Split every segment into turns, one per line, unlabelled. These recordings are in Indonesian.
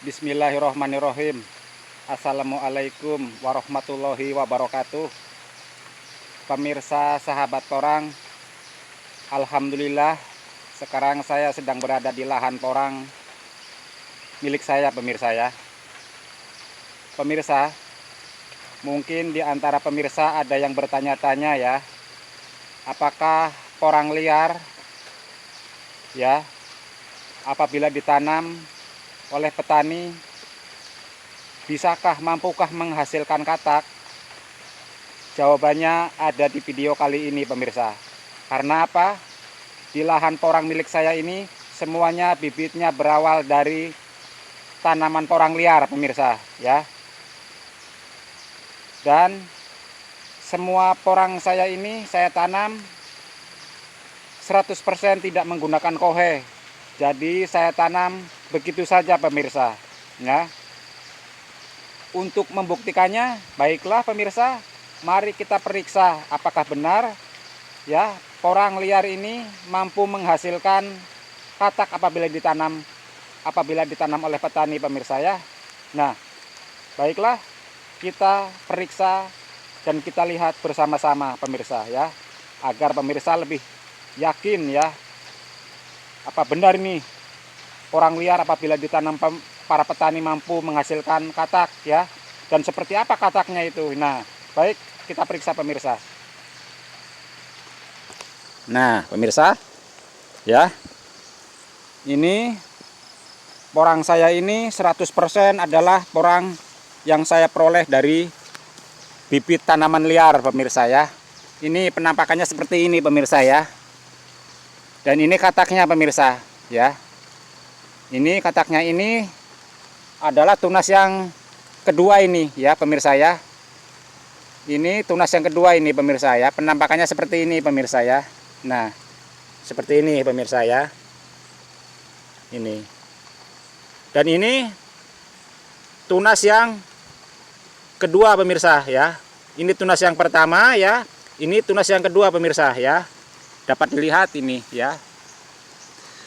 Bismillahirrohmanirrohim. Assalamualaikum warahmatullahi wabarakatuh. Pemirsa sahabat porang, alhamdulillah sekarang saya sedang berada di lahan porang milik saya, pemirsa ya. Pemirsa, mungkin di antara pemirsa ada yang bertanya-tanya ya, apakah porang liar ya apabila ditanam oleh petani, mampukah menghasilkan katak? Jawabannya ada di video kali ini, pemirsa. Karena apa? Di lahan porang milik saya ini semuanya bibitnya berawal dari tanaman porang liar, pemirsa ya. Dan semua porang saya ini saya tanam 100% tidak menggunakan kohe. Jadi saya tanam begitu saja, pemirsa ya. Untuk membuktikannya, baiklah pemirsa, mari kita periksa apakah benar ya porang liar ini mampu menghasilkan katak apabila ditanam oleh petani, pemirsa ya. Nah, baiklah kita periksa dan kita lihat bersama-sama, pemirsa ya, agar pemirsa lebih yakin ya, apa benar ini porang liar apabila ditanam para petani mampu menghasilkan katak ya, dan seperti apa kataknya itu. Nah, baik kita periksa, pemirsa. Nah, pemirsa ya, ini porang saya ini 100% adalah porang yang saya peroleh dari bibit tanaman liar, pemirsa ya. Ini penampakannya seperti ini, pemirsa ya. Dan ini kataknya, pemirsa ya. Ini kataknya ini adalah tunas yang kedua ini ya, pemirsa ya. Ini tunas yang kedua ini, pemirsa ya. Penampakannya seperti ini, pemirsa ya. Nah, seperti ini, pemirsa ya. Ini. Dan ini tunas yang kedua, pemirsa ya. Ini tunas yang pertama ya. Ini tunas yang kedua, pemirsa ya. Dapat dilihat ini ya.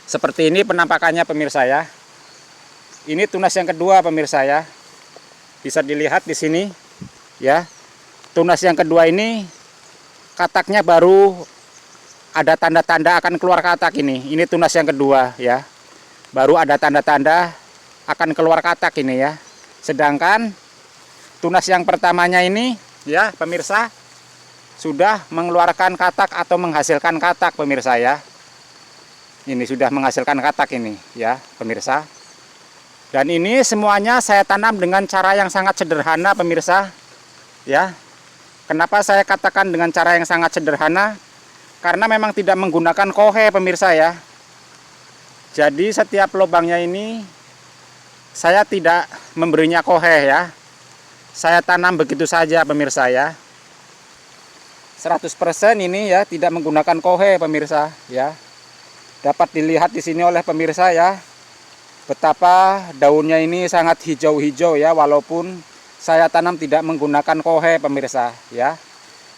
Seperti ini penampakannya, pemirsa ya. Ini tunas yang kedua, pemirsa ya. Bisa dilihat di sini ya. Tunas yang kedua ini kataknya baru ada tanda-tanda akan keluar katak ini. Ini tunas yang kedua ya. Baru ada tanda-tanda akan keluar katak ini ya. Sedangkan tunas yang pertamanya ini ya, pemirsa, sudah mengeluarkan katak atau menghasilkan katak, pemirsa ya. Ini sudah menghasilkan katak ini ya, pemirsa. Dan ini semuanya saya tanam dengan cara yang sangat sederhana, pemirsa ya. Kenapa saya katakan dengan cara yang sangat sederhana? Karena memang tidak menggunakan kohe, pemirsa ya. Jadi setiap lubangnya ini saya tidak memberinya kohe ya. Saya tanam begitu saja, pemirsa ya. 100% ini ya tidak menggunakan kohe, pemirsa ya. Dapat dilihat di sini oleh pemirsa ya, betapa daunnya ini sangat hijau-hijau ya, walaupun saya tanam tidak menggunakan kohe, pemirsa ya.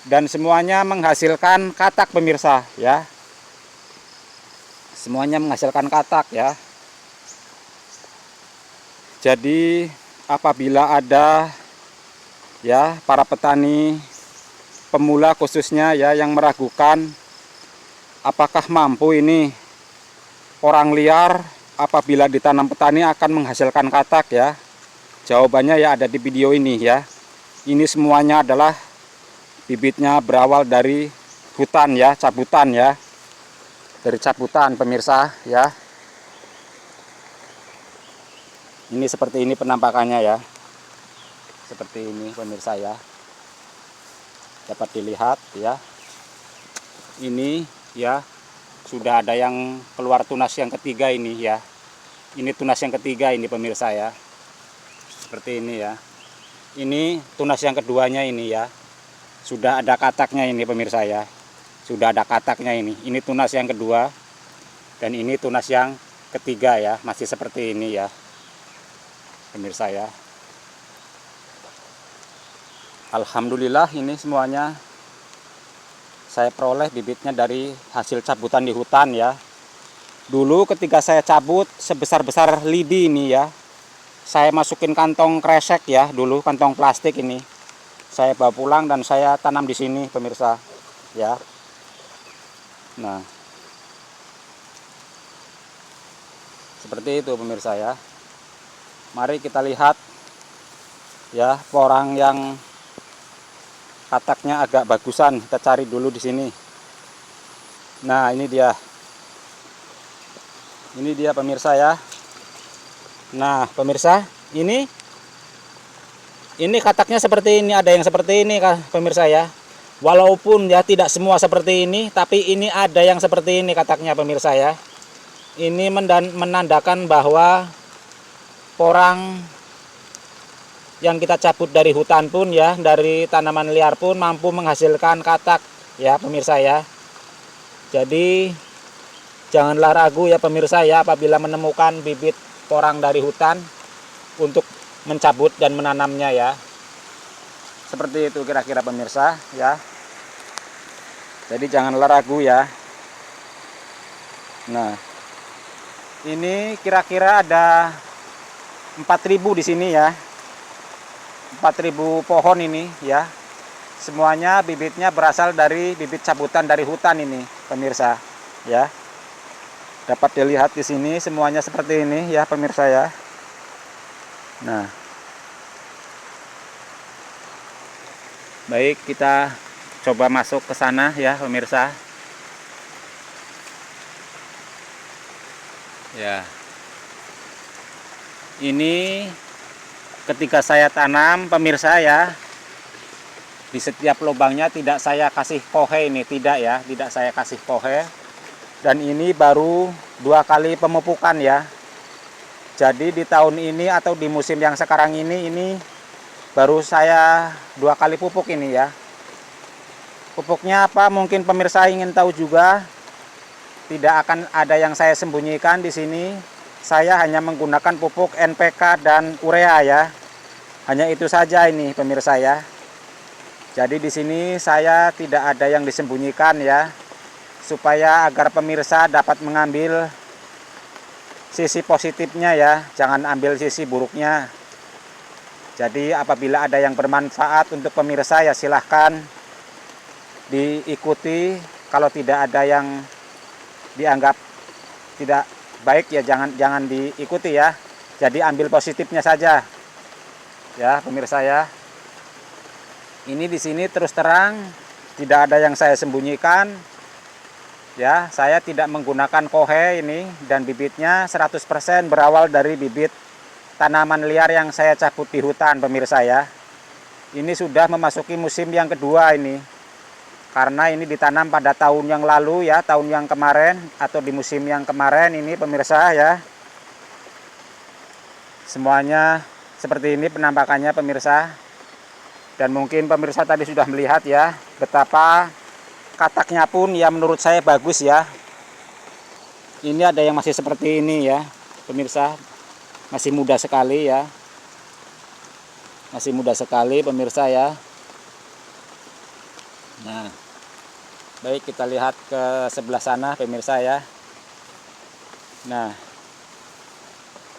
Dan semuanya menghasilkan katak, pemirsa ya. Semuanya menghasilkan katak ya. Jadi apabila ada ya para petani pemula khususnya ya yang meragukan apakah mampu ini porang liar apabila ditanam petani akan menghasilkan katak ya. Jawabannya ya ada di video ini ya. Ini semuanya adalah bibitnya berawal dari hutan ya, cabutan ya. Dari cabutan, pemirsa ya. Ini seperti ini penampakannya ya. Seperti ini, pemirsa ya. Dapat dilihat ya. Ini ya sudah ada yang keluar tunas yang ketiga ini ya. Ini tunas yang ketiga ini, pemirsa ya. Seperti ini ya. Ini tunas yang keduanya ini ya. Sudah ada kataknya ini, pemirsa ya. Sudah ada kataknya ini. Ini tunas yang kedua. Dan ini tunas yang ketiga ya. Masih seperti ini ya, pemirsa ya. Alhamdulillah ini semuanya saya peroleh bibitnya dari hasil cabutan di hutan ya. Dulu ketika saya cabut sebesar-besar lidi ini ya. saya masukin kantong kresek ya, dulu kantong plastik ini. Saya bawa pulang dan saya tanam di sini pemirsa ya. Nah, seperti itu pemirsa ya. Mari kita lihat ya porang yang kataknya agak bagusan. Kita cari dulu di sini. Nah, ini dia. Ini dia pemirsa ya. Nah, pemirsa, ini kataknya seperti ini, ada yang seperti ini pemirsa ya. Walaupun ya tidak semua seperti ini, tapi ini ada yang seperti ini kataknya pemirsa ya. Ini menandakan bahwa porang yang kita cabut dari hutan pun ya, dari tanaman liar pun mampu menghasilkan katak ya pemirsa ya. Jadi janganlah ragu ya pemirsa ya, apabila menemukan bibit porang dari hutan untuk mencabut dan menanamnya ya. Seperti itu kira-kira pemirsa ya. Jadi janganlah ragu ya. Nah, ini kira-kira ada 4.000 di sini ya. 4.000 pohon ini ya. Semuanya bibitnya berasal dari bibit cabutan dari hutan ini pemirsa ya. Dapat dilihat di sini semuanya seperti ini ya pemirsa ya. Nah, baik, kita coba masuk ke sana ya pemirsa. Ya. Ini ketika saya tanam pemirsa ya, di setiap lubangnya tidak saya kasih kohe ini, tidak ya, tidak saya kasih kohe. Dan ini baru 2 kali pemupukan ya. Jadi di tahun ini atau di musim yang sekarang ini baru saya 2 kali pupuk ini ya. Pupuknya apa? Mungkin pemirsa ingin tahu juga. Tidak akan ada yang saya sembunyikan di sini. Saya hanya menggunakan pupuk NPK dan urea ya. Hanya itu saja ini pemirsa ya. Jadi di sini saya tidak ada yang disembunyikan ya. Supaya agar pemirsa dapat mengambil sisi positifnya ya, jangan ambil sisi buruknya. Jadi apabila ada yang bermanfaat untuk pemirsa ya silahkan diikuti. Kalau tidak ada yang dianggap tidak baik ya jangan diikuti ya. Jadi ambil positifnya saja ya pemirsa ya. Ini di sini terus terang tidak ada yang saya sembunyikan. Ya, saya tidak menggunakan kohe ini dan bibitnya 100% berawal dari bibit tanaman liar yang saya cabut di hutan pemirsa ya. Ini sudah memasuki musim yang kedua ini. Karena ini ditanam pada tahun yang lalu ya, tahun yang kemarin atau di musim yang kemarin ini pemirsa ya. Semuanya seperti ini penampakannya pemirsa. Dan mungkin pemirsa tadi sudah melihat ya betapa kataknya pun ya menurut saya bagus ya. Ini ada yang masih seperti ini ya pemirsa. Masih muda sekali ya. Masih muda sekali pemirsa ya. Nah, baik, kita lihat ke sebelah sana pemirsa ya. Nah,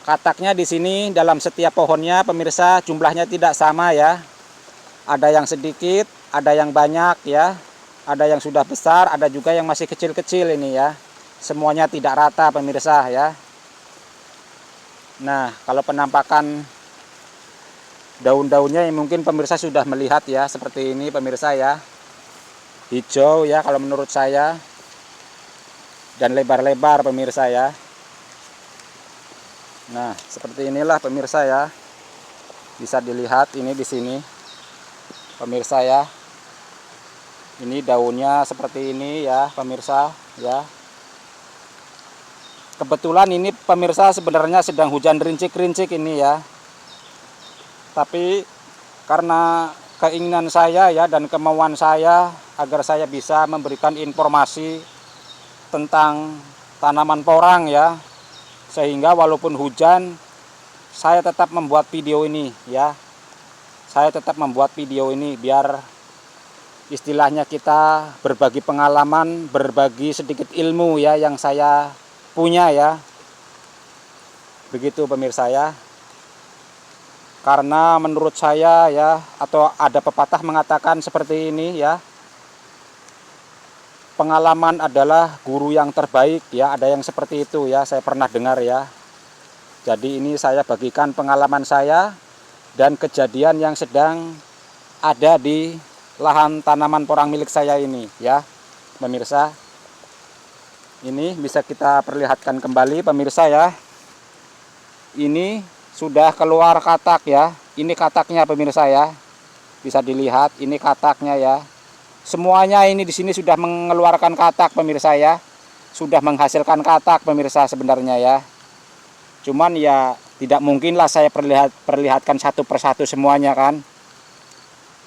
kataknya di sini dalam setiap pohonnya pemirsa jumlahnya tidak sama ya. Ada yang sedikit, ada yang banyak ya. Ada yang sudah besar, ada juga yang masih kecil-kecil ini ya. Semuanya tidak rata pemirsa ya. Nah, kalau penampakan daun-daunnya mungkin pemirsa sudah melihat ya, seperti ini pemirsa ya. Hijau ya kalau menurut saya. Dan lebar-lebar pemirsa ya. Nah, seperti inilah pemirsa ya. Bisa dilihat ini di sini. Pemirsa ya. Ini daunnya seperti ini ya pemirsa ya. Kebetulan ini pemirsa sebenarnya sedang hujan rincik-rincik ini ya. Tapi karena keinginan saya ya dan kemauan saya agar saya bisa memberikan informasi tentang tanaman porang ya. Sehingga walaupun hujan saya tetap membuat video ini ya. Saya tetap membuat video ini biar istilahnya kita berbagi pengalaman, berbagi sedikit ilmu ya yang saya punya ya. Begitu pemirsa ya. Karena menurut saya ya, atau ada pepatah mengatakan seperti ini ya, pengalaman adalah guru yang terbaik ya, ada yang seperti itu ya, saya pernah dengar ya. Jadi ini saya bagikan pengalaman saya dan kejadian yang sedang ada di lahan tanaman porang milik saya ini ya, pemirsa. Ini bisa kita perlihatkan kembali pemirsa ya. Ini sudah keluar katak ya. Ini kataknya pemirsa ya. Bisa dilihat ini kataknya ya. Semuanya ini di sini sudah mengeluarkan katak pemirsa ya. Sudah menghasilkan katak pemirsa sebenarnya ya. Cuman ya tidak mungkinlah saya perlihatkan satu persatu semuanya kan.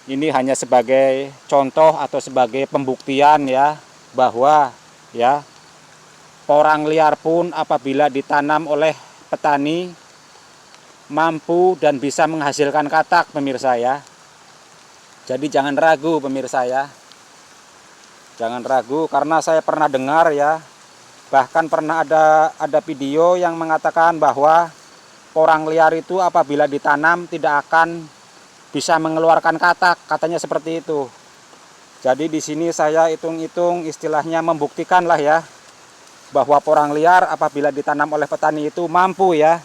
Ini hanya sebagai contoh atau sebagai pembuktian ya, bahwa ya porang liar pun apabila ditanam oleh petani mampu dan bisa menghasilkan katak pemirsa ya. Jadi jangan ragu pemirsa ya. Jangan ragu, karena saya pernah dengar ya, bahkan pernah ada video yang mengatakan bahwa porang liar itu apabila ditanam tidak akan bisa mengeluarkan katak, katanya seperti itu. Jadi di sini saya hitung-hitung istilahnya membuktikan lah ya, bahwa porang liar apabila ditanam oleh petani itu mampu ya,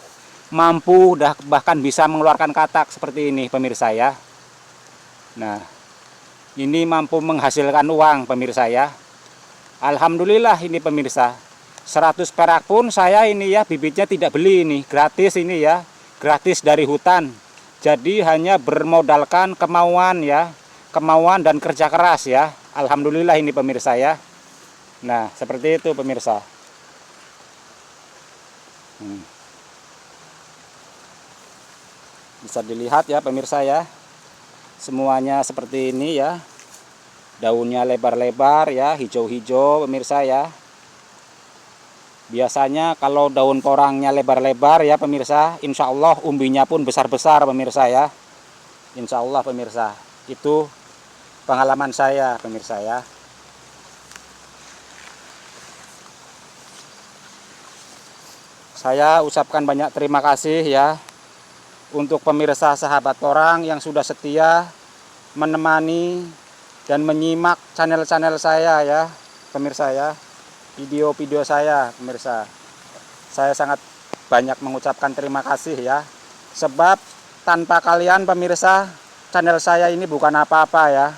mampu bahkan bisa mengeluarkan katak seperti ini pemirsa ya. Nah, ini mampu menghasilkan uang pemirsa ya. Alhamdulillah ini pemirsa. 100 perak pun saya ini ya, bibitnya tidak beli ini, gratis ini ya, gratis dari hutan. Jadi hanya bermodalkan kemauan ya, kemauan dan kerja keras ya. Alhamdulillah ini pemirsa ya. Nah, seperti itu pemirsa. Bisa dilihat ya pemirsa ya. Semuanya seperti ini ya. Daunnya lebar-lebar ya, hijau-hijau pemirsa ya. Biasanya kalau daun porangnya lebar-lebar ya pemirsa, insya Allah umbinya pun besar-besar pemirsa ya. Insya Allah pemirsa. Itu pengalaman saya pemirsa ya. Saya ucapkan banyak terima kasih ya untuk pemirsa sahabat porang yang sudah setia menemani dan menyimak channel-channel saya ya pemirsa ya. Video-video saya pemirsa. Saya sangat banyak mengucapkan terima kasih ya. Sebab tanpa kalian pemirsa, channel saya ini bukan apa-apa ya.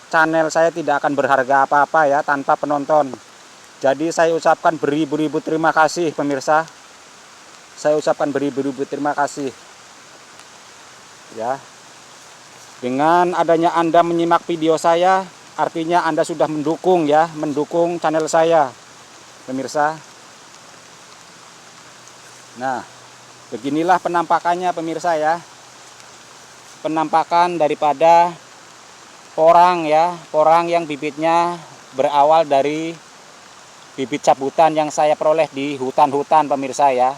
Channel saya tidak akan berharga apa-apa ya tanpa penonton. Jadi saya ucapkan beribu-ribu terima kasih pemirsa. Saya ucapkan beribu-ribu terima kasih ya. Dengan adanya Anda menyimak video saya, artinya Anda sudah mendukung ya, mendukung channel saya pemirsa. Nah, beginilah penampakannya pemirsa ya. Penampakan daripada porang ya, porang yang bibitnya berawal dari bibit cabutan yang saya peroleh di hutan-hutan pemirsa ya.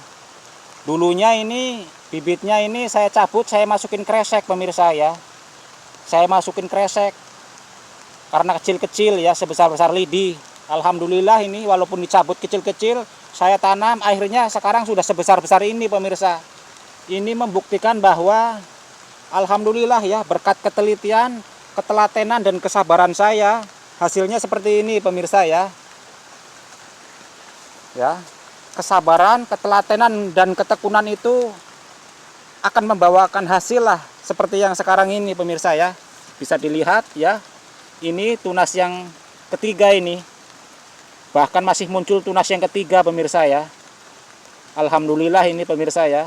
Dulunya ini bibitnya ini saya cabut, saya masukin kresek pemirsa ya. Saya masukin kresek karena kecil-kecil ya, sebesar-besar lidi. Alhamdulillah ini walaupun dicabut kecil-kecil, saya tanam akhirnya sekarang sudah sebesar-besar ini pemirsa. Ini membuktikan bahwa alhamdulillah ya, berkat ketelitian, ketelatenan dan kesabaran saya, hasilnya seperti ini pemirsa ya. Ya, kesabaran, ketelatenan dan ketekunan itu akan membawakan hasil lah seperti yang sekarang ini pemirsa ya. Bisa dilihat ya. Ini tunas yang ketiga ini. Bahkan masih muncul tunas yang ketiga pemirsa ya. Alhamdulillah ini pemirsa ya.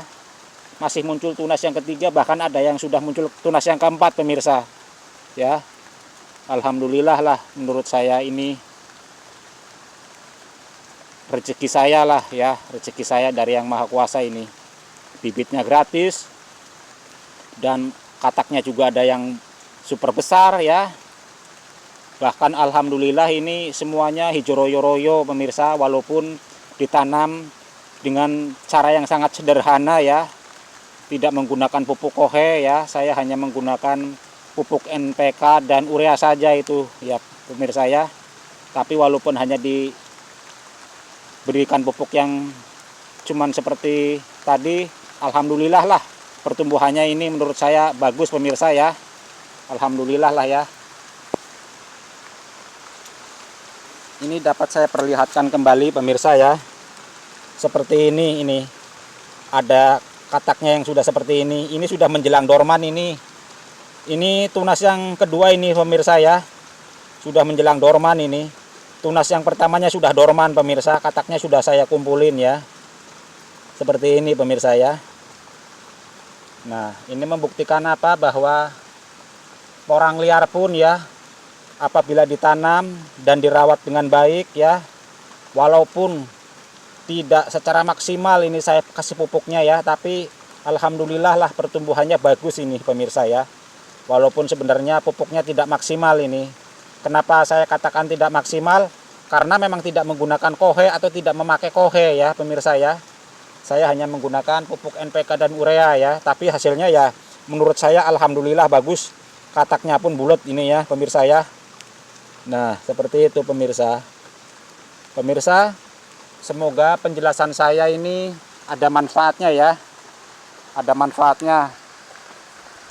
Masih muncul tunas yang ketiga, bahkan ada yang sudah muncul tunas yang keempat pemirsa. Ya. Alhamdulillah lah, menurut saya ini rezeki saya lah ya, rezeki saya dari Yang Maha Kuasa ini. Bibitnya gratis dan kataknya juga ada yang super besar ya. Bahkan alhamdulillah ini semuanya hijau royo-royo pemirsa, walaupun ditanam dengan cara yang sangat sederhana ya. Tidak menggunakan pupuk kohe ya, saya hanya menggunakan pupuk NPK dan urea saja itu ya pemirsa ya. Tapi walaupun hanya diberikan pupuk yang cuman seperti tadi, alhamdulillah lah pertumbuhannya ini menurut saya bagus pemirsa ya. Alhamdulillah lah ya. Ini dapat saya perlihatkan kembali pemirsa ya. Seperti ini ada kataknya yang sudah seperti ini. Ini sudah menjelang dorman ini. Ini tunas yang kedua ini pemirsa ya. Sudah menjelang dorman ini. Tunas yang pertamanya sudah dorman pemirsa. Kataknya sudah saya kumpulin ya. Seperti ini pemirsa ya. Nah, ini membuktikan apa? Bahwa porang liar pun ya, apabila ditanam dan dirawat dengan baik ya, walaupun tidak secara maksimal ini saya kasih pupuknya ya, tapi alhamdulillah lah pertumbuhannya bagus ini pemirsa ya. Walaupun sebenarnya pupuknya tidak maksimal ini. Kenapa saya katakan tidak maksimal? Karena memang tidak menggunakan kohe atau tidak memakai kohe ya pemirsa ya. Saya hanya menggunakan pupuk NPK dan urea ya, tapi hasilnya ya menurut saya alhamdulillah bagus. Kataknya pun bulat ini ya pemirsa ya. Nah, seperti itu pemirsa. Pemirsa, semoga penjelasan saya ini ada manfaatnya ya. Ada manfaatnya.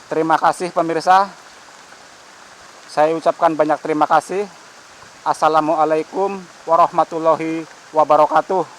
Terima kasih pemirsa. Saya ucapkan banyak terima kasih. Assalamualaikum warahmatullahi wabarakatuh.